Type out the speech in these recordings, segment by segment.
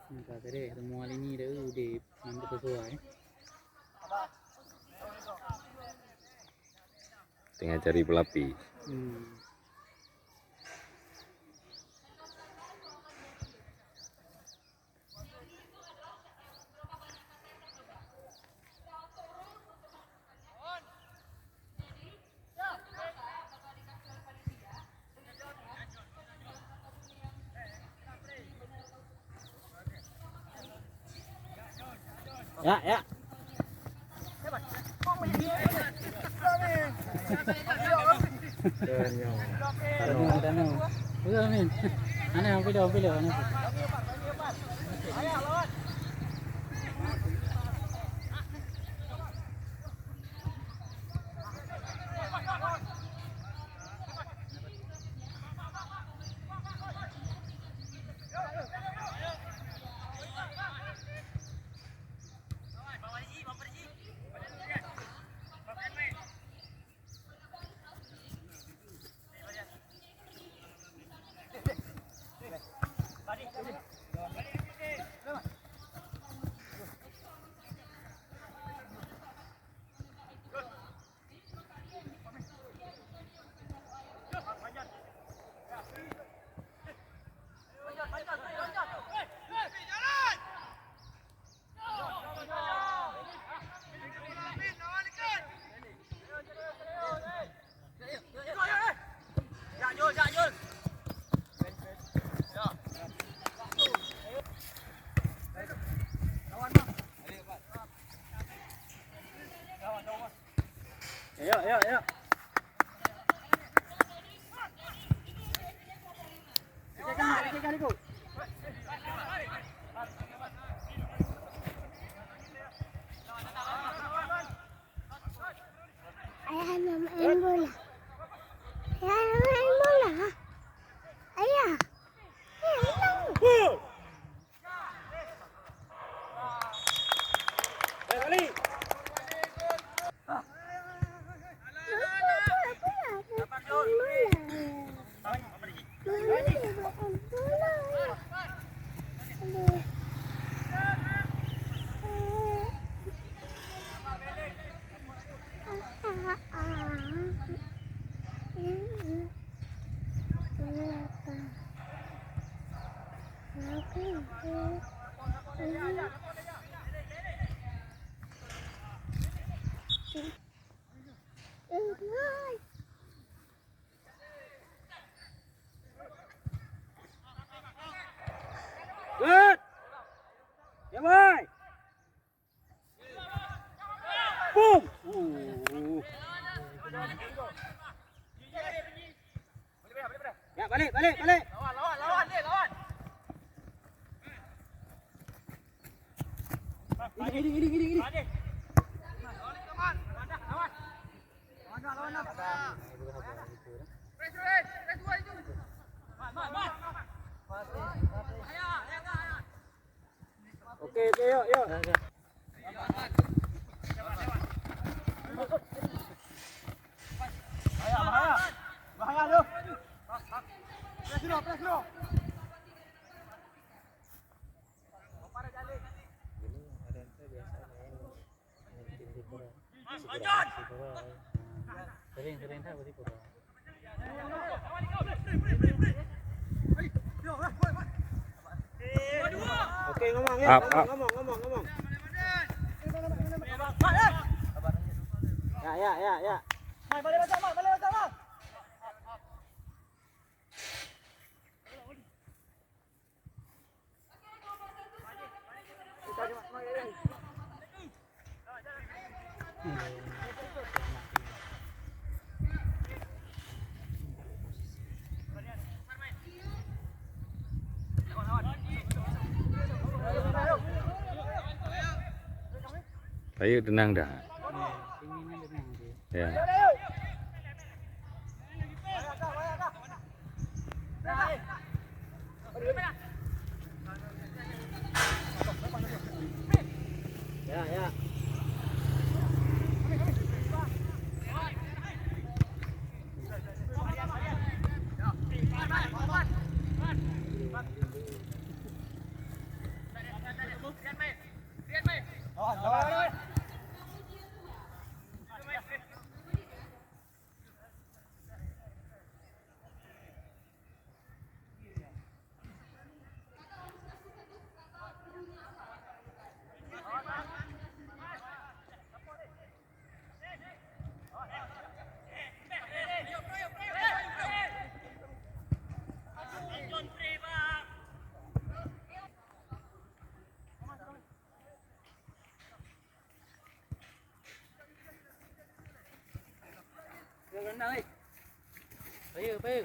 Kakak deh, semua ini dah udah mantap sesuai. Tengah cari pelapi. Ya, ya. Tanong. Udah Min. Ano ang pilo? Ano? Ayo. Kali go. Ayah nak main bola. Ayah nak main bola. Ayah. Balik. Good. Ya boy. Boom. Ya balik. Lawan. Ini. Lawan. Oke, yuk. Bahaya lu. Press dulu. Sering tak berarti kurang. Oke, ngomong ya. Ngomong. Ya. Balik macam. Ayo tenang dah. Ya. Ya. Payu, payu.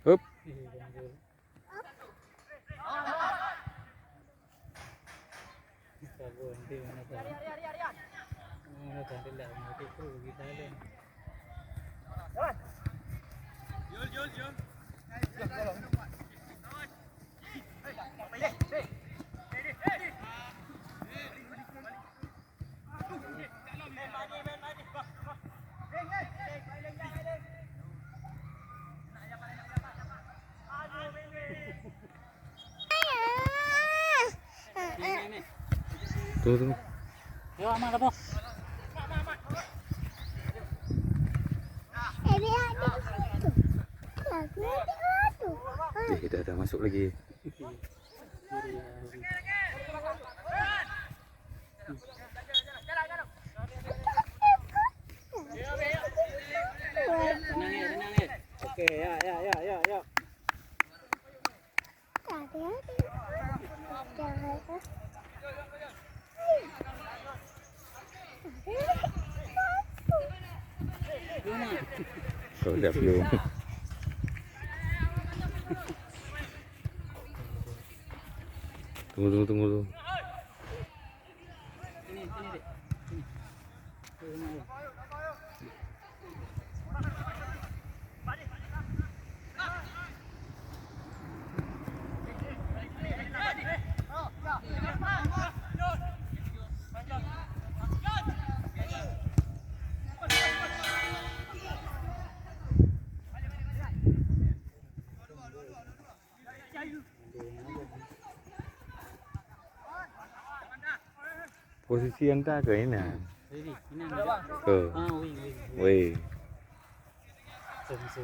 Hup. Tunggu. Yo, aman apa? Dah masuk lagi. Oke, ya. Kau dah belum. Tunggu. Sini, Dek. Sini. Posisi yang tak ke ini. Ini ada. Ke. Wih. Weh. Semsu.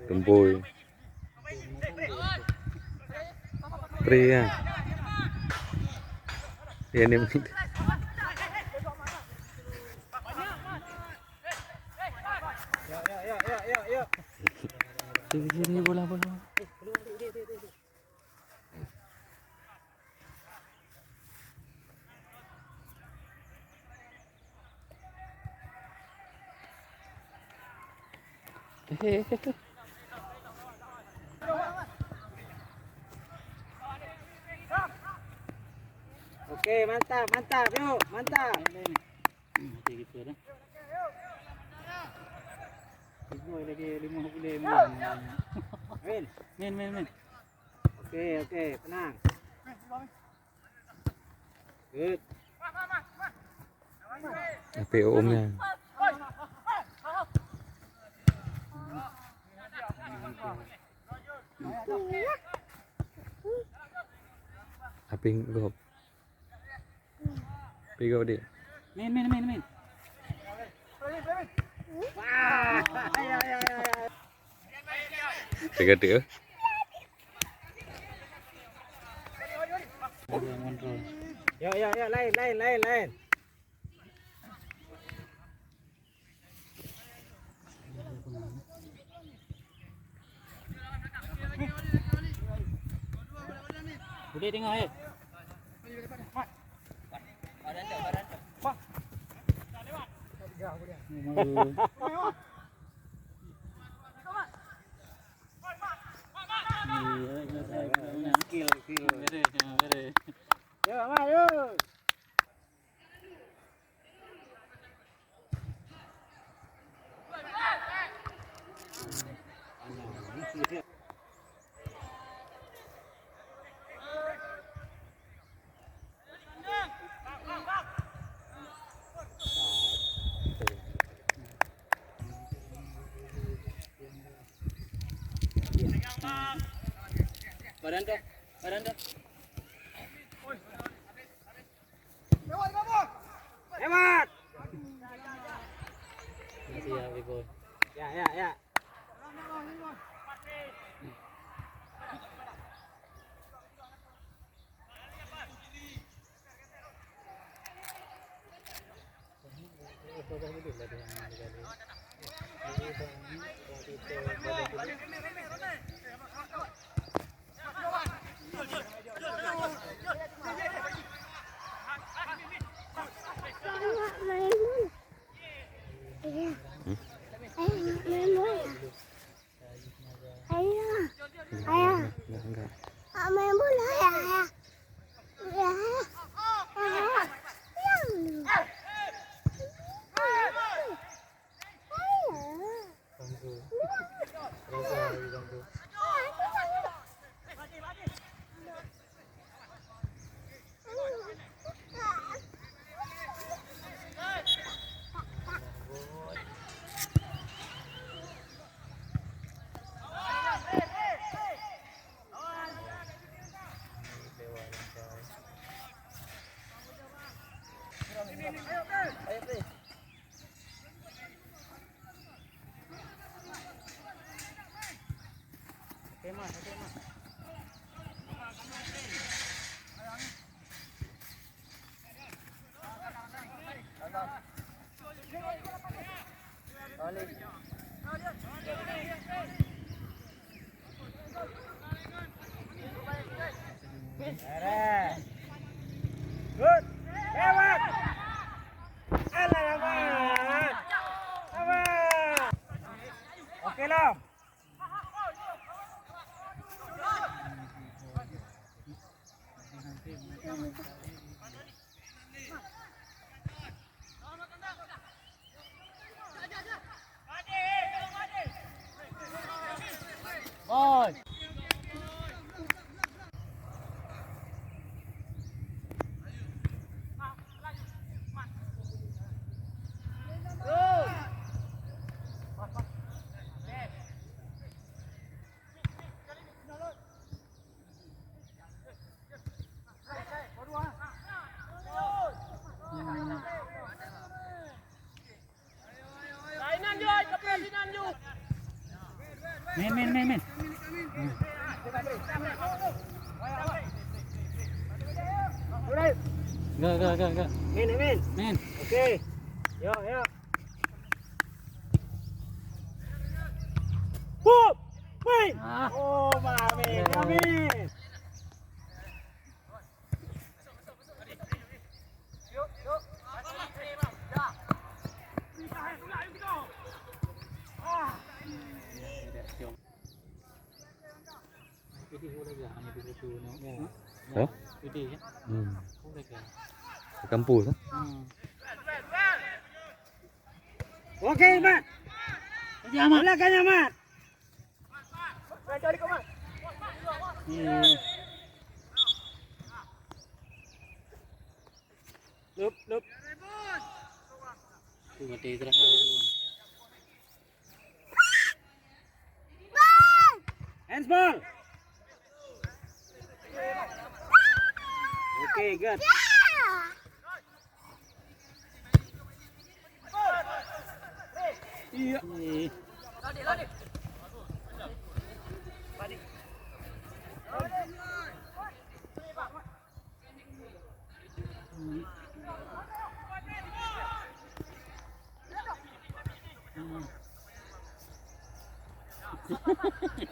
Tempoy. Pria. Ya ni mungkin. Ya. Sini bola. Oke, mantap, yuk, mantap. Mati gitu dah. Boy lagi 50 Main. Oke, tenang. Good. Apa omnya? Apa yang gop? Pigo dia. Main. Wah, ya. Tiga dia. Ya, lain. Udah tengok air. Ya, ayo. Badan dah. Hebat. Siap, Ibu. Ya. Ayah main bola. Ayah. Ayah main bola. Ayah. Ayah. Enggak. Main bola ya, ayah. Ya. Ayah. Ayah. Good. Lewat. Alamat. Lewat. Oke lah. Boy. Men. Gak. Men. Oke. Yuk. Boom. Wait. Oh, Amin. Hả? Kampus á. Oke, Mat. Belakangnya, Mat. Cari kau, Mat. Lup. Tuh, mati terang. Handsball. Oke, good. Iya. Lari.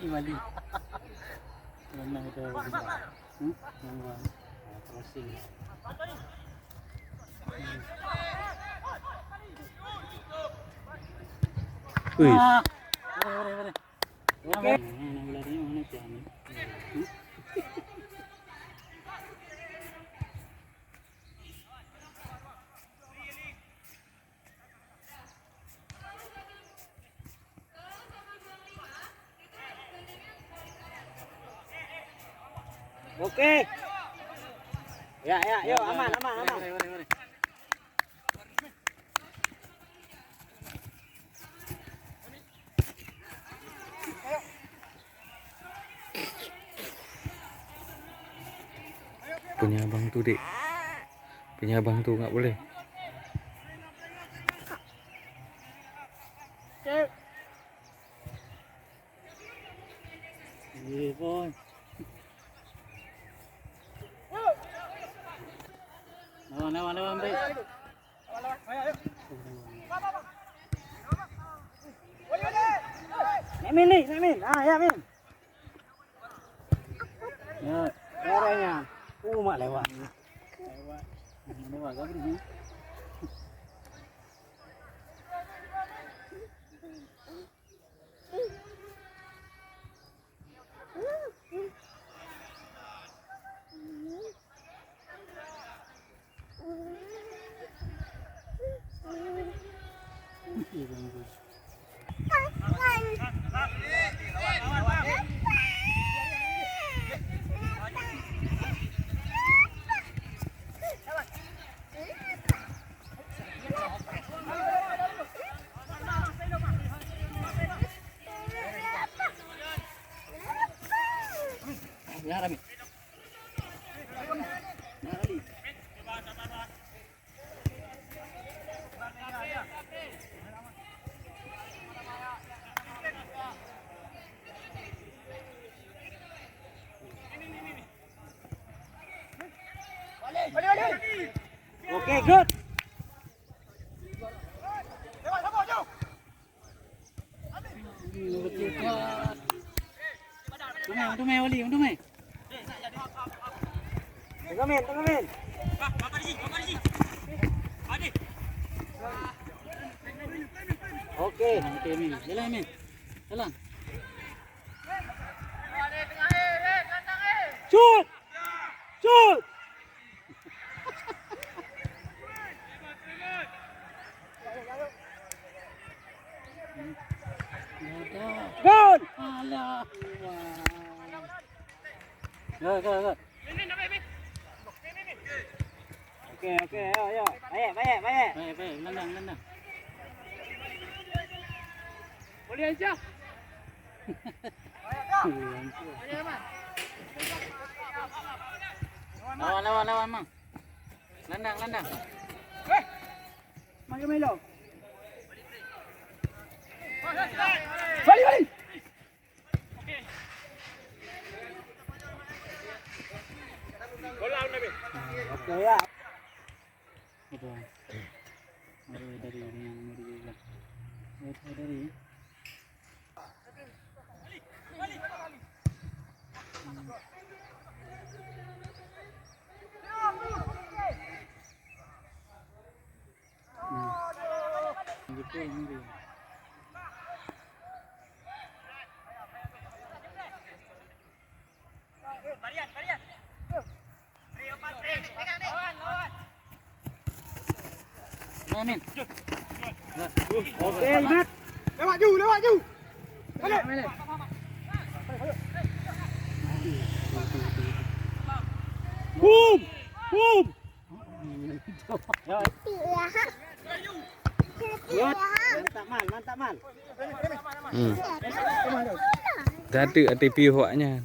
Imali. Mana itu? Yang crossing. Wih. Oke. Oke. Ya, yuk aman. Punya abang tuh, Dik. Punya abang tuh nggak boleh. Iya, boy. Lawan, baik. Ayo. Min ni, naik Min. Ya Min. Ya, caranya. Mak lewat. Lewat. Lewat ke ni? Ya Rami. Okay, good. Tumai, Oli, tumai. Tengah Min. Okey, Min. Jalan Min. Jalan. Shoot! Gol! Alah. Go. Okey, ayo. Baik, landang. Boleh aja. Lawan, Mang. Landang. Maju Melo. Balik. Bola Nabi. Okey ya. Itu. Dari yang mau dibilang. Dari. Gitu. Barian. Amin. Okey, Mat. Lewat ju. Balik. Boom. Mantap mal. Tak ada pihaknya.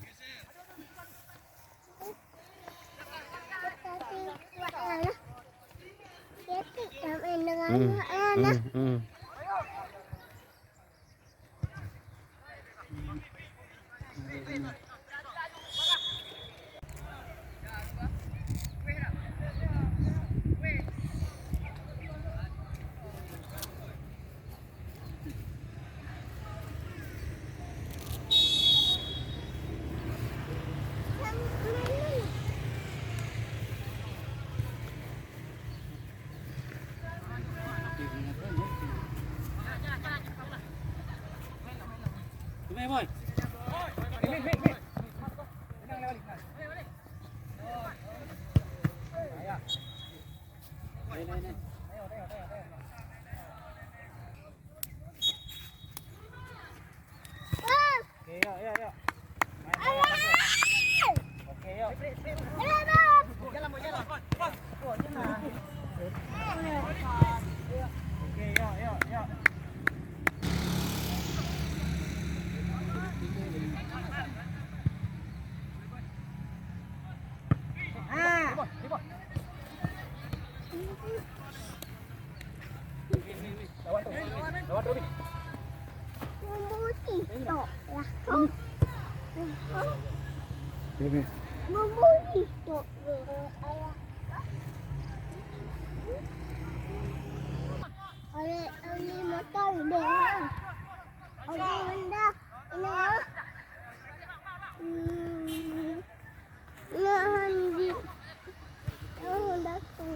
Tumai boy. Oleh motor dia. Oleh benda.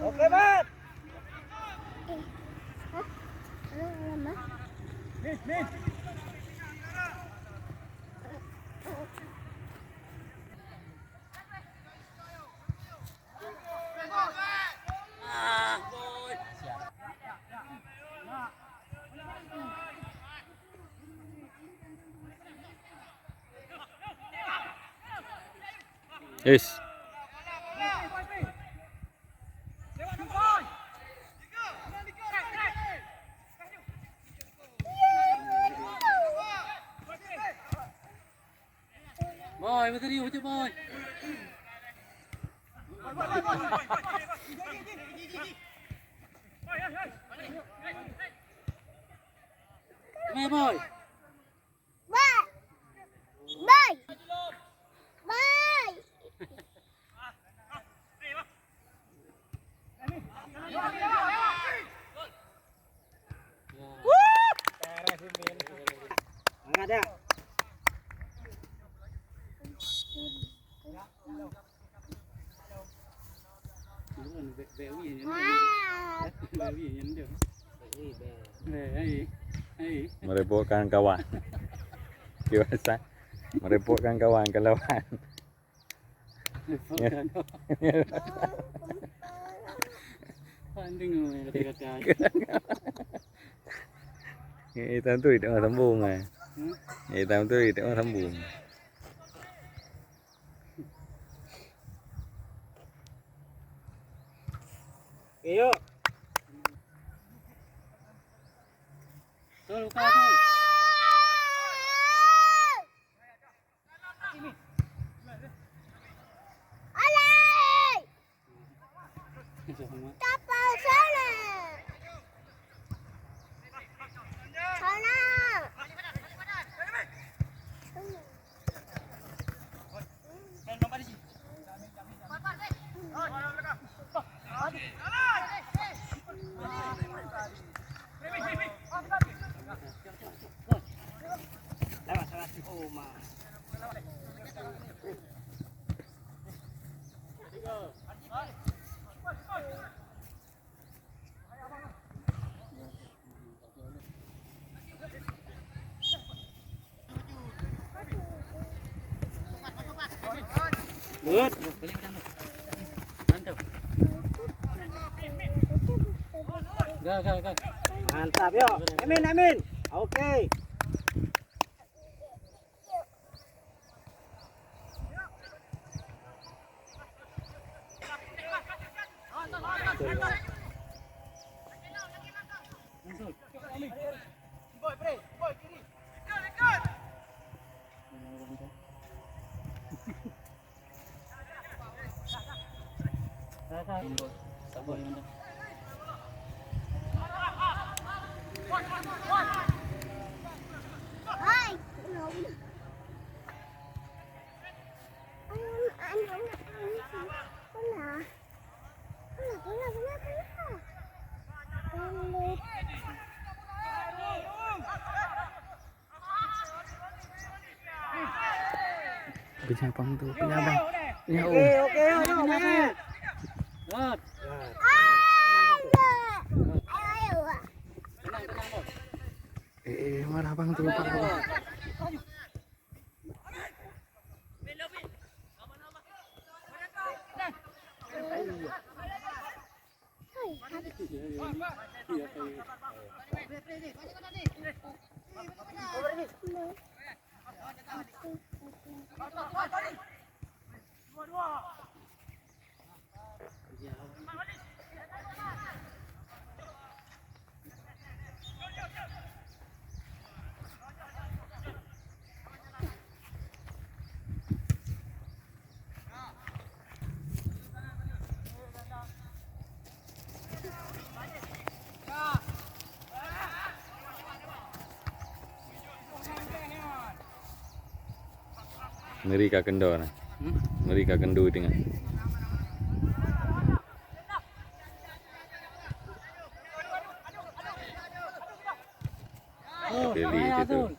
Oke, Mat. Yes. Boy, betul dia hujung boy. Mai boy. Bye. Bye. Bye. Angkat dah. Merepotkan kawan. Biasa. Merepotkan kawan ke lawan. Panding kata-kata. Hitam tu tidak sambung eh. Hitam tu tidak sambung. Okay, yuk. Tu buka tu. Alay. Kapal sana. Sana. Lewat salah si Oma. Good. Mantap. Gal. Mantap, yuk. Amin. Oke. Sabar yang mana. Hai. Punya abang tu, punya abang. Punya Oke, yuk, Mat. Got. Tenang boy. Mana abang tu? Ngeri ka kendo na. Ngeri ka kendo tengah. Oh, Beli ayah itu tu. tu.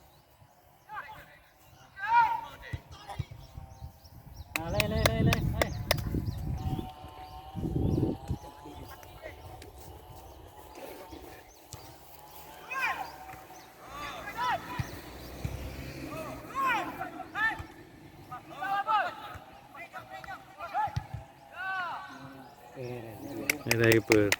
diaper.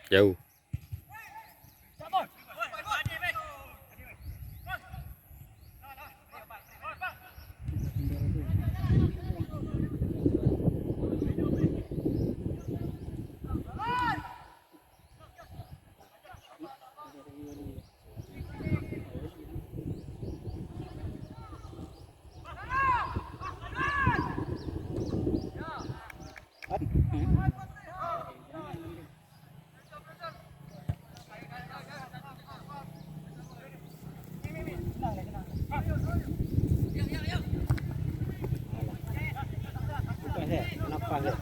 Jauh. Kenapa ya?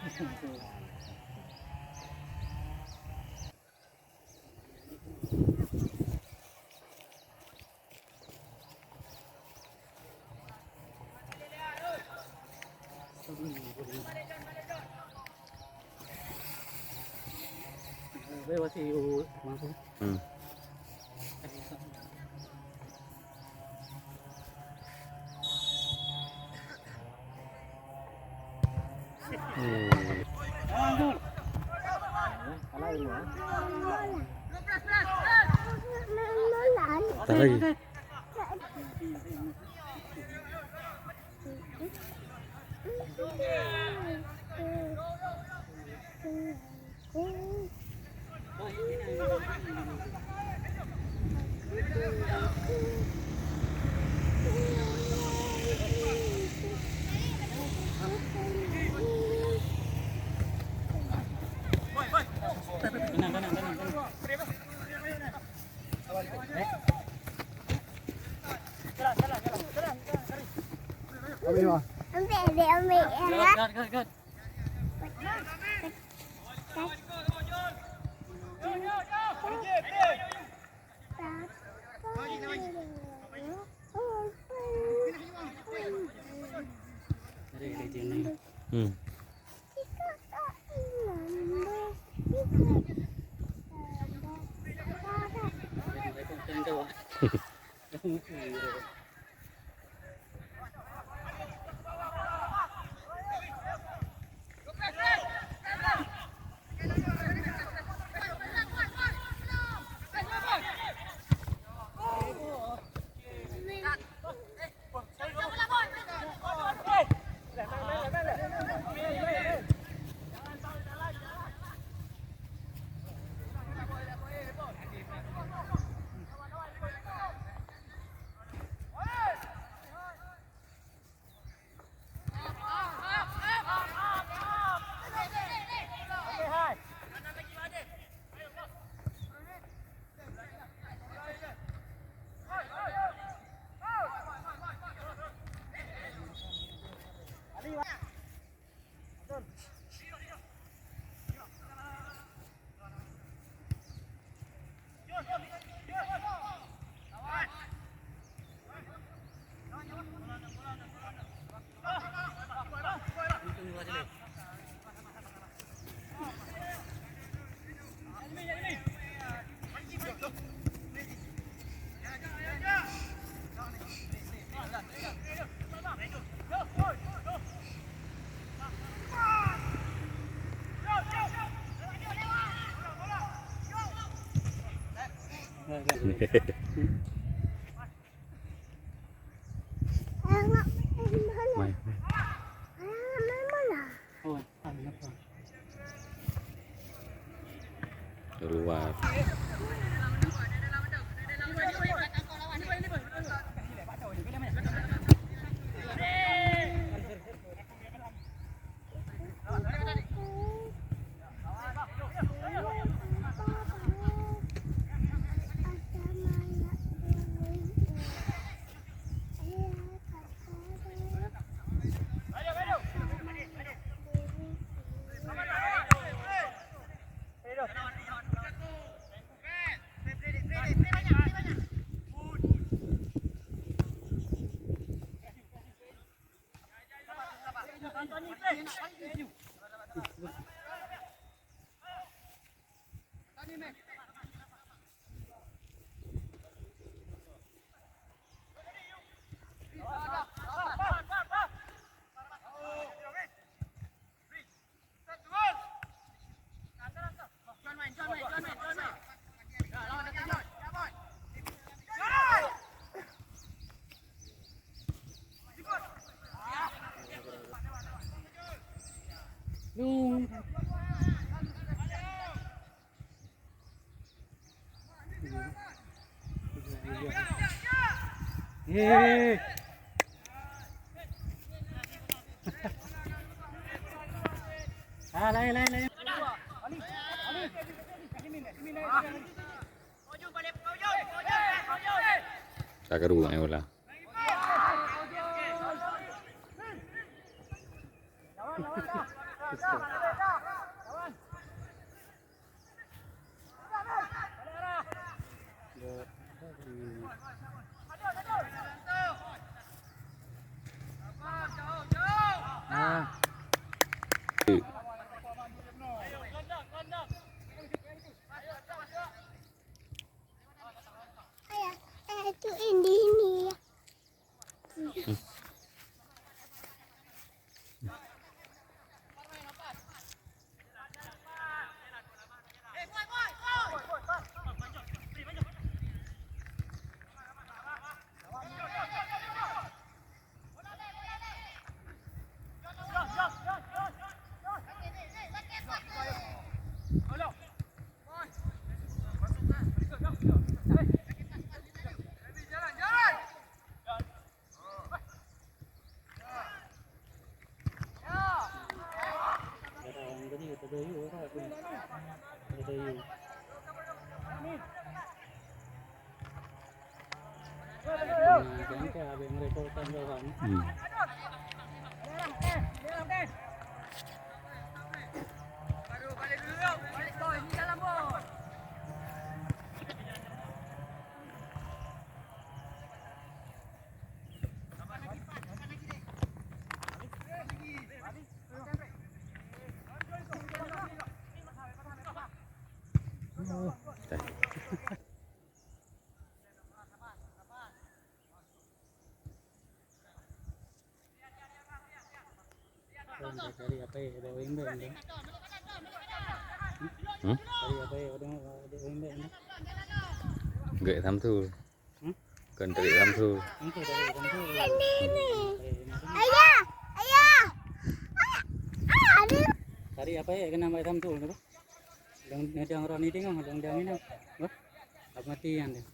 Masih masuk. Tak lagi. Ambil ya. Kat. Main. Oh, Keluar. Dung. Hei. Lai. Tak keru nak bola. Ayah, itu ini ya. Cari apa ya? Ada wingback ni. Cari apa ya? Ada wingback ni. Gậy thăm thu. Cần tự thăm thu. Itu dari kamu. Ini. Ayah. Ada. Cari apa ya? Kena mai tham tu ni. Yang orang ni tengok, yang ini. Apa matian dia.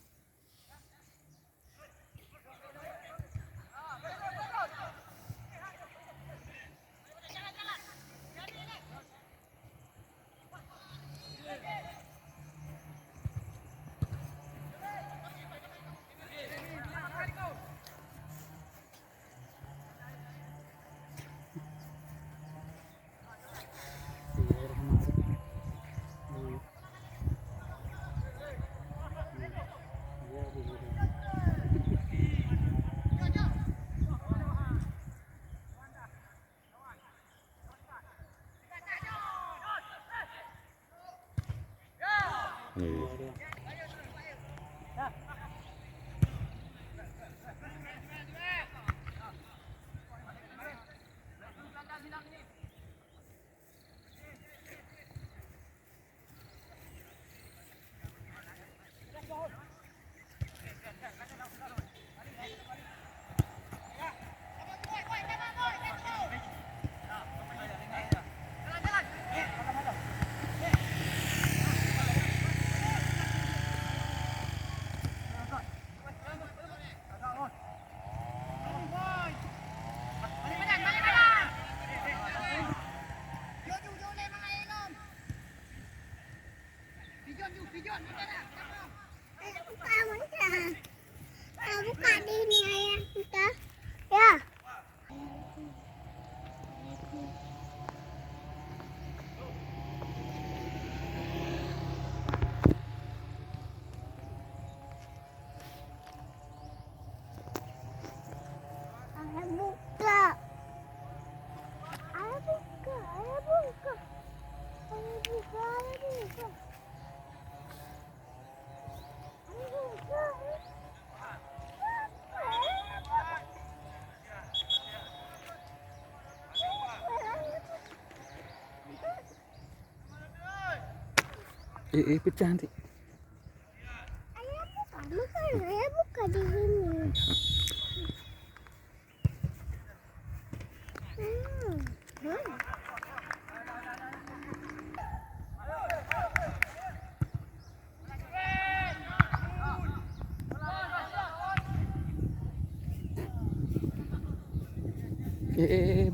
pecah nanti. Ayah buka di sini.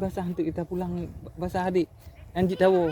Basah untuk kita pulang. Basah adik. Anjit tahu.